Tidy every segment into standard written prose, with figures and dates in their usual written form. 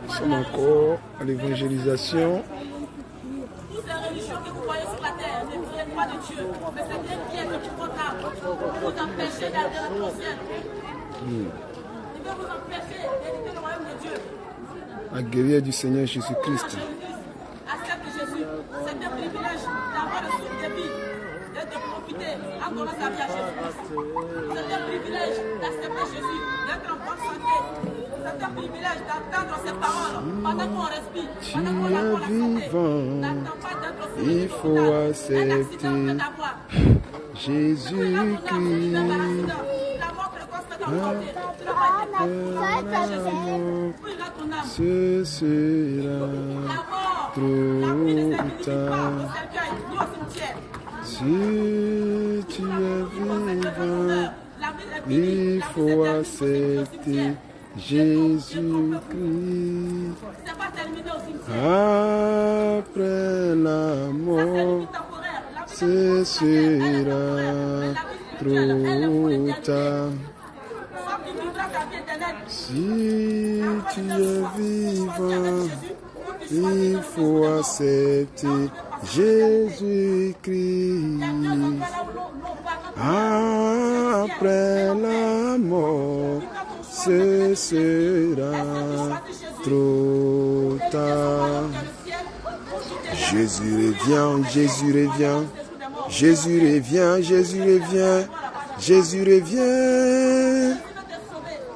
Nous sommes encore à l'évangélisation. Toutes les religions que vous voyez sur la terre ne viennent pas de Dieu, mais c'est bien qui est de votre âme pour vous empêcher d'aller au ciel. Il veut vous empêcher d'hériter le royaume de Dieu. La guerrière du Seigneur Jésus-Christ. Accepte Jésus. C'est un privilège d'avoir le souffle de vie et de profiter en donnant sa vie à Jésus-Christ. C'est un privilège d'accepter Jésus, d'être en bonne santé. C'est un privilège d'entendre ses paroles pendant qu'on respire, pendant qu'on a la santé. N'attends pas d'être aussi. Il faut accepter Jésus-Christ. Ce sera trop tard. Si tu es vivant, il faut accepter Jésus-Christ. Après la mort, ce sera trop tard. Si tu es vivant, il faut accepter Jésus-Christ. Après la mort, ce sera trop tard. Jésus revient, Jésus revient, Jésus revient, Jésus revient, Jésus revient.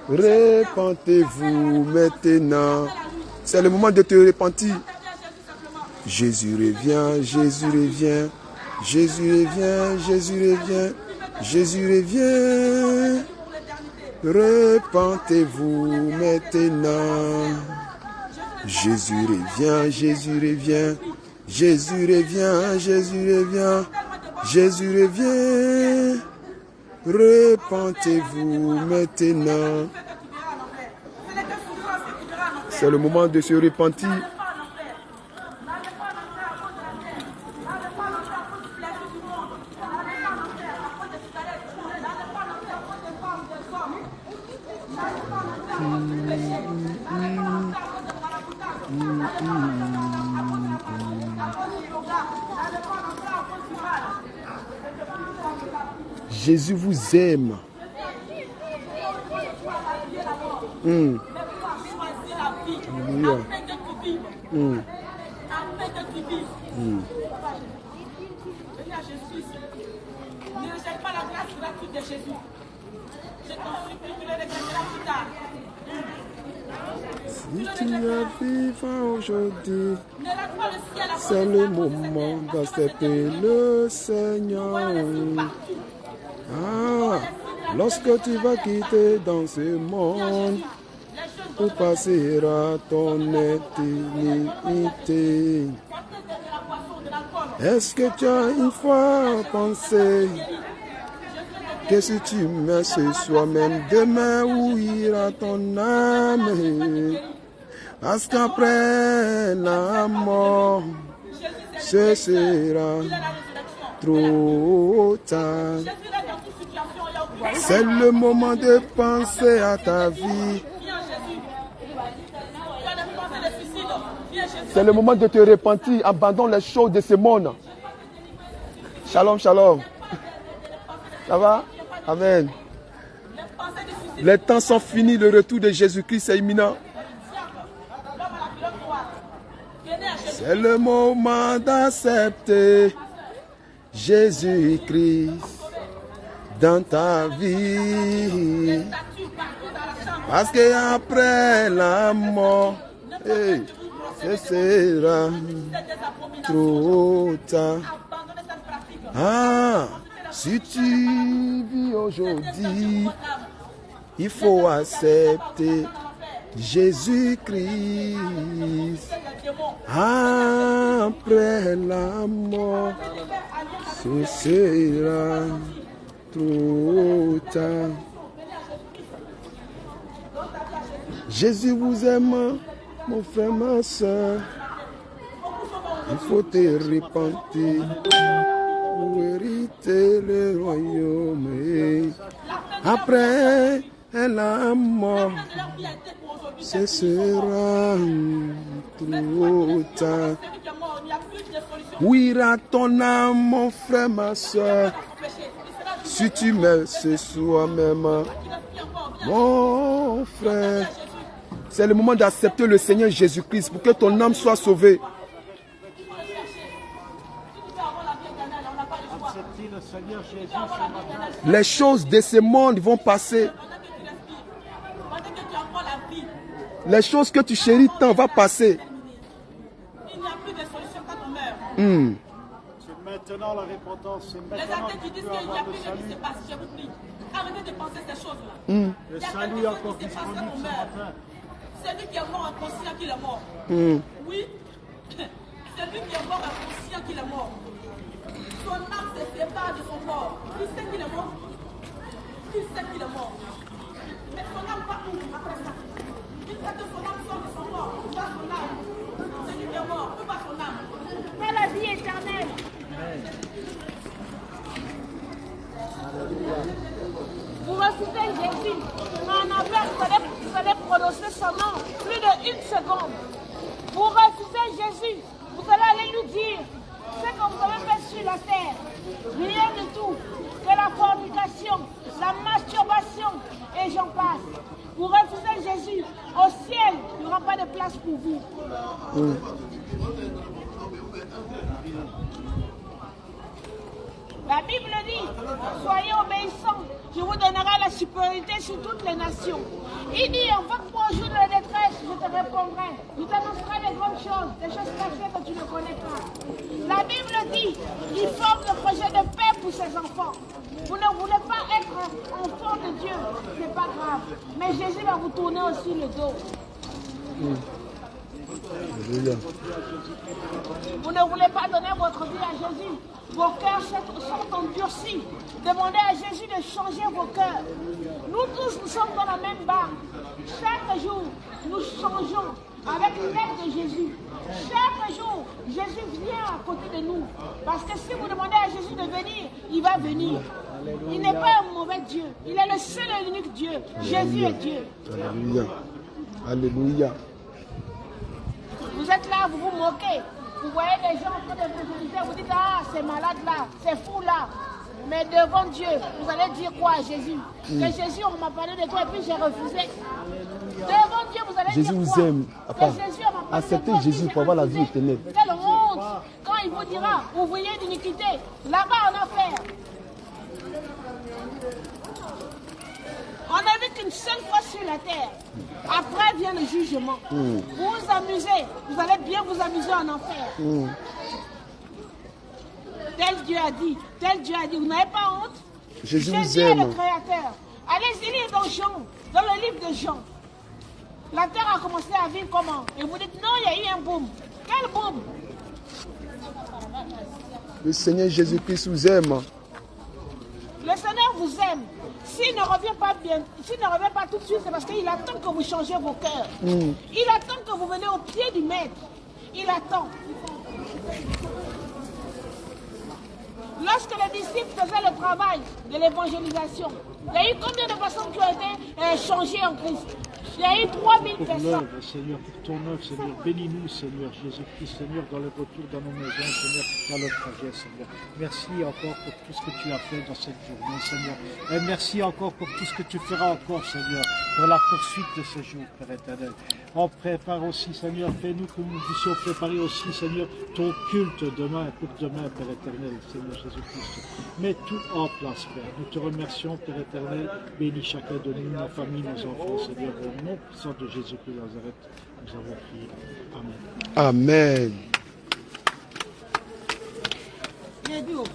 Repentez-vous maintenant. C'est le moment de te repentir. Jésus revient, Jésus revient, Jésus revient, Jésus revient, Jésus revient. Repentez-vous maintenant. Jésus revient, Jésus revient, Jésus revient, Jésus revient, Jésus revient. Repentez-vous maintenant. C'est le moment de se repentir. Jésus vous aime. Alléluia. Ne rejette pas la grâce gratuite de Jésus. Je t'en supplie, tu le regretteras plus tard. Si tu es vivant aujourd'hui, c'est le moment d'accepter le Seigneur. Lorsque tu vas quitter dans ce monde, où passera ton éternité? Est-ce que tu as une fois pensé que si tu mets ce soir même, demain où ira ton âme? Parce qu'après la mort, ce sera trop tard. C'est le moment de penser à ta vie. C'est le moment de te repentir. Abandonne les choses de ce monde. Shalom, shalom. Ça va? Amen. Les temps sont finis. Le retour de Jésus-Christ est imminent. C'est le moment d'accepter Jésus-Christ dans ta vie. Parce qu'après la mort, ce sera trop tard. Si tu vis aujourd'hui, il faut accepter Jésus-Christ. Après la mort, ce sera trop tard. Jésus vous aime, mon frère, ma soeur. Il faut te repentir pour hériter le royaume. Après la mort, ce sera trop tard. Où ira ton âme, mon frère, ma soeur? Si tu m'aimes ce soir même, mon frère, c'est le moment d'accepter le Seigneur Jésus-Christ pour que ton âme soit sauvée. Les choses de ce monde vont passer. Les choses que tu chéris tant vont passer. Il n'y a plus de solution quand on meurt. C'est maintenant la repentance. C'est Les maintenant athées qui disent qu'il n'y a plus de vie qui se passe, je vous prie. Arrêtez de penser ces choses-là. Le salut est encore disponible ce matin. Celui qui est mort inconscient qu'il est mort. Oui. Celui qui est mort inconscient qu'il est mort. Son âme se sépare de son corps. Qui sait qu'il est mort? Qui sait qu'il est mort? Mais son âme va où après ça? Il fait que son âme sort de son corps. Où va son âme? Celui qui est mort, où va son âme? Dans la vie éternelle. Vous refusez Jésus. En appel, vous allez prononcer son nom plus d'1 seconde. Vous refusez Jésus. Vous allez aller lui dire ce que vous avez fait sur la terre. Rien de tout. Que la fornication, la masturbation et j'en passe. Vous refusez Jésus. Au ciel, il n'y aura pas de place pour vous. La Bible dit, soyez obéissants, je vous donnerai la supériorité sur toutes les nations. Il dit, en votre jour de la détresse, je te répondrai. Je t'annoncerai des grandes choses, des choses cachées que tu ne connais pas. La Bible dit, il forme le projet de paix pour ses enfants. Vous ne voulez pas être enfant de Dieu, ce n'est pas grave. Mais Jésus va vous tourner aussi le dos. Vous ne voulez pas donner votre vie à Jésus. Vos cœurs sont endurcis. Demandez à Jésus de changer vos cœurs. Nous tous, nous sommes dans la même barque. Chaque jour, nous changeons avec l'aide de Jésus. Chaque jour, Jésus vient à côté de nous. Parce que si vous demandez à Jésus de venir, il va venir. Il n'est pas un mauvais Dieu. Il est le seul et l'unique Dieu. Jésus est Dieu. Alléluia. Alléluia. Vous êtes là, vous vous moquez. Vous voyez des gens en train de évangéliser, vous dites, ah, c'est malade là, c'est fou là. Mais devant Dieu, vous allez dire quoi à Jésus? Que Jésus, on m'a parlé de toi et puis j'ai refusé. Devant Dieu, vous allez Jésus dire vous quoi? aime. Que Jésus, on m'a parlé Acceptez de toi, Jésus puis pour avoir la j'ai vie refusé. éternelle. Quelle honte quand il vous dira, ouvrier d'iniquité, là-bas en enfer. On n'a vu qu'une seule fois sur la terre. Après vient le jugement. Vous vous amusez, vous allez bien vous amuser en enfer. Tel Dieu a dit, vous n'avez pas honte? Jésus vous Jésus est aime. le Créateur. Allez-y lire dans Jean, dans le livre de Jean. La terre a commencé à vivre comment? Et vous dites non, il y a eu un boom. Quel boom? Le Seigneur Jésus-Christ vous aime. Le Seigneur vous aime. S'il ne revient pas bien, s'il ne revient pas tout de suite, c'est parce qu'il attend que vous changez vos cœurs. Il attend que vous venez au pied du Maître. Il attend. Lorsque les disciples faisaient le travail de l'évangélisation, il y a eu combien de personnes qui ont été changées en Christ? Il y a eu 3000 Pour personnes. l'œuvre, Seigneur, pour ton œuvre, Seigneur. Bénis-nous, Seigneur Jésus-Christ, Seigneur, dans le retour dans nos maisons, Seigneur, dans notre trajet, Seigneur. Merci encore pour tout ce que tu as fait dans cette journée, Seigneur. Et merci encore pour tout ce que tu feras encore, Seigneur, pour la poursuite de ce jour, Père éternel. On prépare aussi, Seigneur, fais-nous que nous puissions préparer aussi, Seigneur, ton culte demain, pour demain, Père éternel, Seigneur Jésus-Christ. Mets tout en place, Père. Nous te remercions, Père éternel. Bénis chacun de nous, nos familles, nos enfants, Seigneur, au nom puissant de Jésus-Christ de Nazareth. Nous avons prié. Amen. Amen. Bien dit.